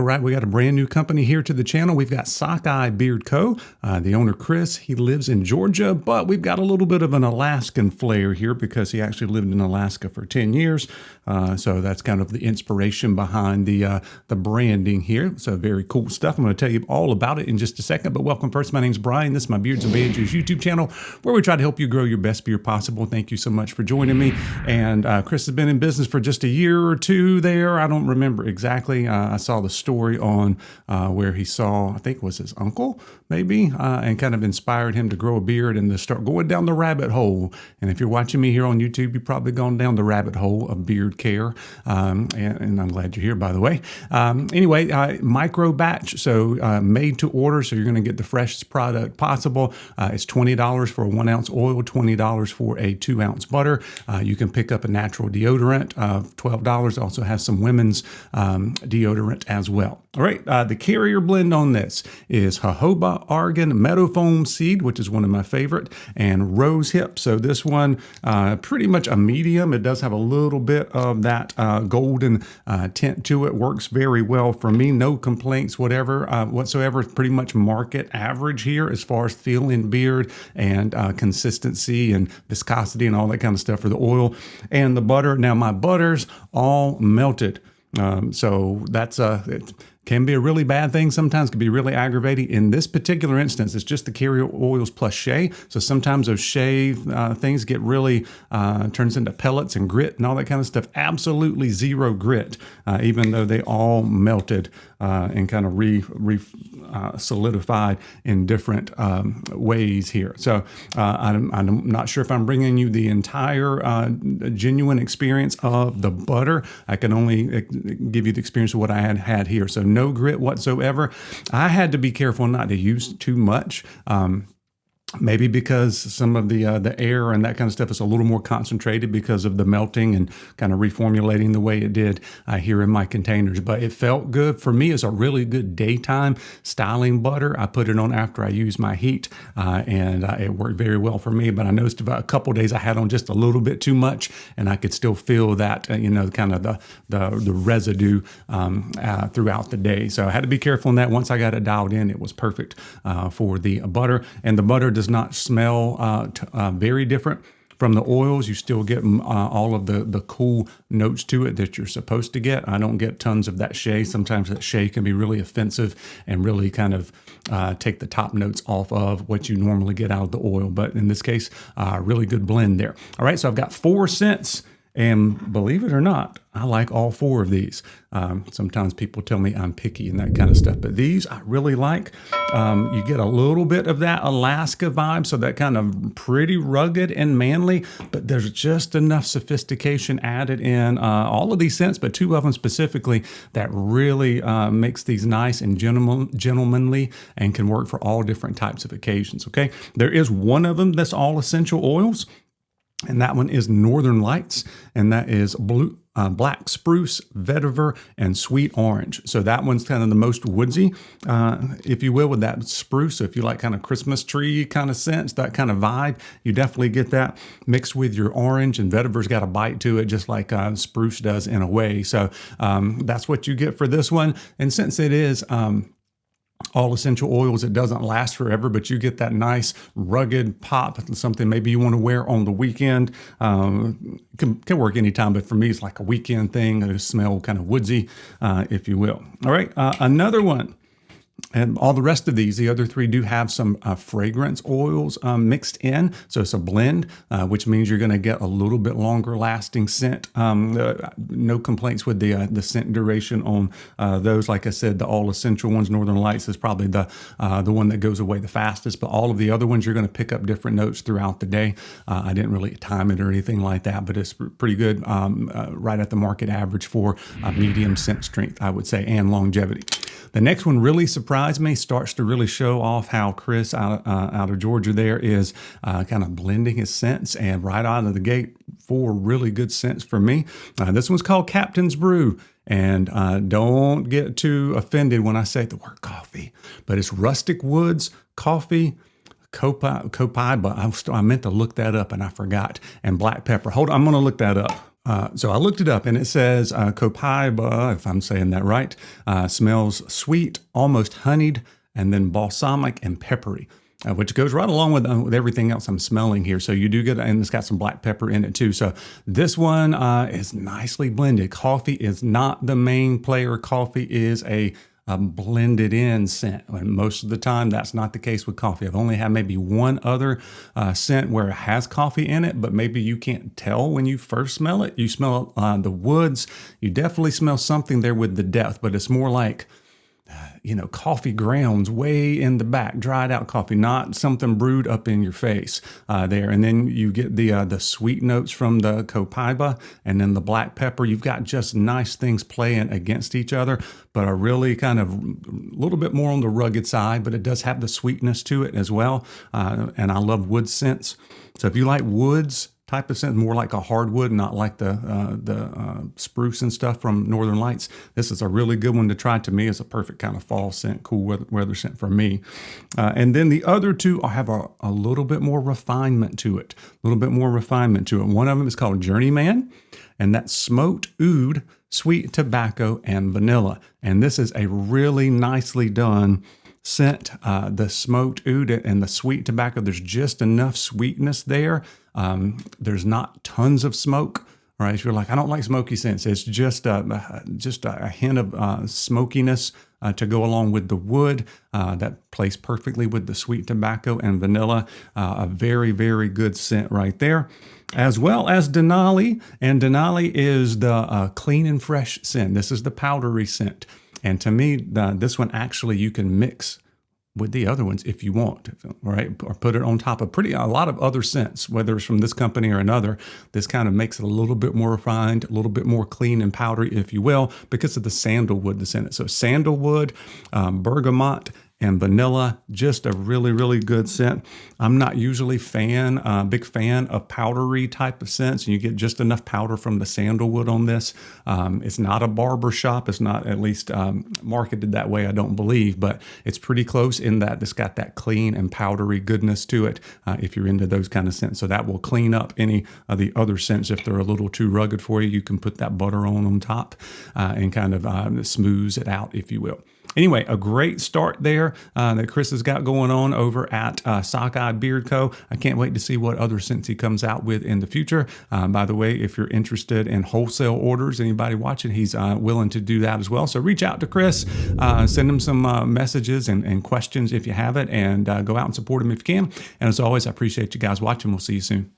right, we got a brand new company here to the channel. We've got Sockeye Beard Co. The owner, Chris, he lives in Georgia, but we've got a little bit of an Alaskan flair here because he actually lived in Alaska for 10 years. So that's kind of the inspiration behind the branding here. So very cool stuff. I'm going to tell you all about it in just a second, but welcome first. My name's Brian. This is my Beards and Banjos YouTube channel where we try to help you grow your best beard possible. Thank you so much for joining me. And Chris has been in business for just a year or two there. I don't remember exactly. I saw the story on where he saw, I think it was his uncle maybe, and kind of inspired him to grow a beard and to start going down the rabbit hole. And if you're watching me here on YouTube, you've probably gone down the rabbit hole of beard care. And I'm glad you're here, by the way. Anyway, micro batch, so made to order. So you're going to get the freshest product possible. It's $20 for a 1 ounce oil, $20 for a 2 ounce butter. You can pick up a natural deodorant of $12. Also has some women's deodorant as well. All right, the carrier blend on this is jojoba, argan, meadow foam seed, which is one of my favorite, and rose hip. So this one, pretty much a medium. It does have a little bit of that golden tint to it. Works very well for me. No complaints, whatever whatsoever. Pretty much market average here as far as feel in beard and consistency and viscosity and all that kind of stuff for the oil and the butter. Now my butter's all melted. So that's it can be a really bad thing. Sometimes it can be really aggravating. In this particular instance, it's just the carrier oils plus shea. So sometimes those shea things get really, turns into pellets and grit and all that kind of stuff. Absolutely zero grit, even though they all melted and kind of solidified in different ways here. So I'm not sure if I'm bringing you the entire genuine experience of the butter. I can only give you the experience of what I had here. So no grit whatsoever. I had to be careful not to use too much. Maybe because some of the air and that kind of stuff is a little more concentrated because of the melting and kind of reformulating the way it did here in my containers. But it felt good. For me, it's a really good daytime styling butter. I put it on after I use my heat and it worked very well for me. But I noticed about a couple of days I had on just a little bit too much and I could still feel that, kind of the residue throughout the day. So I had to be careful in that. Once I got it dialed in, it was perfect for the butter. And the butter does not smell very different from the oils. You still get all of the cool notes to it that you're supposed to get. I don't get tons of that shea. Sometimes that shea can be really offensive and really kind of take the top notes off of what you normally get out of the oil. But in this case, really good blend there. All right, so I've got 4 scents. And believe it or not, I like all 4 of these. Sometimes people tell me I'm picky and that kind of stuff, but these I really like. You get a little bit of that Alaska vibe, so that kind of pretty rugged and manly, but there's just enough sophistication added in all of these scents, but 2 of them specifically that really makes these nice and gentlemanly and can work for all different types of occasions, okay? There is one of them that's all essential oils, and that one is Northern Lights, and that is black spruce, vetiver, and sweet orange. So that one's kind of the most woodsy, if you will, with that spruce. So if you like kind of Christmas tree kind of scents, that kind of vibe, you definitely get that mixed with your orange, and vetiver's got a bite to it, just like spruce does in a way. So that's what you get for this one. And since it is all essential oils, it doesn't last forever, but you get that nice rugged pop, something maybe you want to wear on the weekend. Can work anytime, but for me, it's like a weekend thing. It smell kind of woodsy, if you will. All right, another one. And all the rest of these, the other 3 do have some fragrance oils mixed in. So it's a blend, which means you're going to get a little bit longer lasting scent. No complaints with the scent duration on those. Like I said, the all essential ones, Northern Lights, is probably the one that goes away the fastest. But all of the other ones, you're going to pick up different notes throughout the day. I didn't really time it or anything like that, but it's pretty good, right at the market average for medium scent strength, I would say, and longevity. The next one really surprised me, starts to really show off how Chris out of Georgia there is kind of blending his scents, and right out of the gate, 4 really good scents for me. This one's called Captain's Brew. And don't get too offended when I say the word coffee, but it's rustic woods, coffee, copai, but I meant to look that up and I forgot, and black pepper. Hold on, I'm going to look that up. So I looked it up, and it says copaiba, if I'm saying that right, smells sweet, almost honeyed, and then balsamic and peppery. Which goes right along with everything else I'm smelling here. So you do get, and it's got some black pepper in it too. So this one is nicely blended. Coffee is not the main player. Coffee is a blended in scent. And most of the time, that's not the case with coffee. I've only had maybe one other scent where it has coffee in it, but maybe you can't tell when you first smell it. You smell the woods. You definitely smell something there with the depth, but it's more like, coffee grounds way in the back, dried out coffee, not something brewed up in your face there. And then you get the sweet notes from the copaiba, and then the black pepper. You've got just nice things playing against each other, but are really kind of a little bit more on the rugged side, but it does have the sweetness to it as well. And I love wood scents. So if you like woods type of scent, more like a hardwood, not like the spruce and stuff from Northern Lights, this is a really good one to try. To me, it's a perfect kind of fall scent, cool weather scent for me. And then the other two have a little bit more refinement to it. One of them is called Journeyman, and that's smoked oud, sweet tobacco, and vanilla. And this is a really nicely done scent. The smoked oud and the sweet tobacco, there's just enough sweetness there. There's not tons of smoke. All right, if you're like, I don't like smoky scents, it's just a hint of smokiness to go along with the wood that plays perfectly with the sweet tobacco and vanilla. A very, very good scent right there. As well as Denali, and Denali is the clean and fresh scent. This is the powdery scent. And to me, this one actually you can mix with the other ones if you want, right? Or put it on top of a lot of other scents, whether it's from this company or another. This kind of makes it a little bit more refined, a little bit more clean and powdery, if you will, because of the sandalwood that's in it. So sandalwood, bergamot, and vanilla, just a really, really good scent. I'm not usually big fan of powdery type of scents, and you get just enough powder from the sandalwood on this. It's not a barber shop. It's not at least marketed that way, I don't believe, but it's pretty close in that it's got that clean and powdery goodness to it if you're into those kind of scents. So that will clean up any of the other scents. If they're a little too rugged for you, you can put that butter on top and kind of smooths it out, if you will. Anyway, a great start there that Chris has got going on over at Sockeye Beard Co. I can't wait to see what other scents he comes out with in the future. By the way, if you're interested in wholesale orders, anybody watching, he's willing to do that as well. So reach out to Chris, send him some messages and questions if you have it, and go out and support him if you can. And as always, I appreciate you guys watching. We'll see you soon.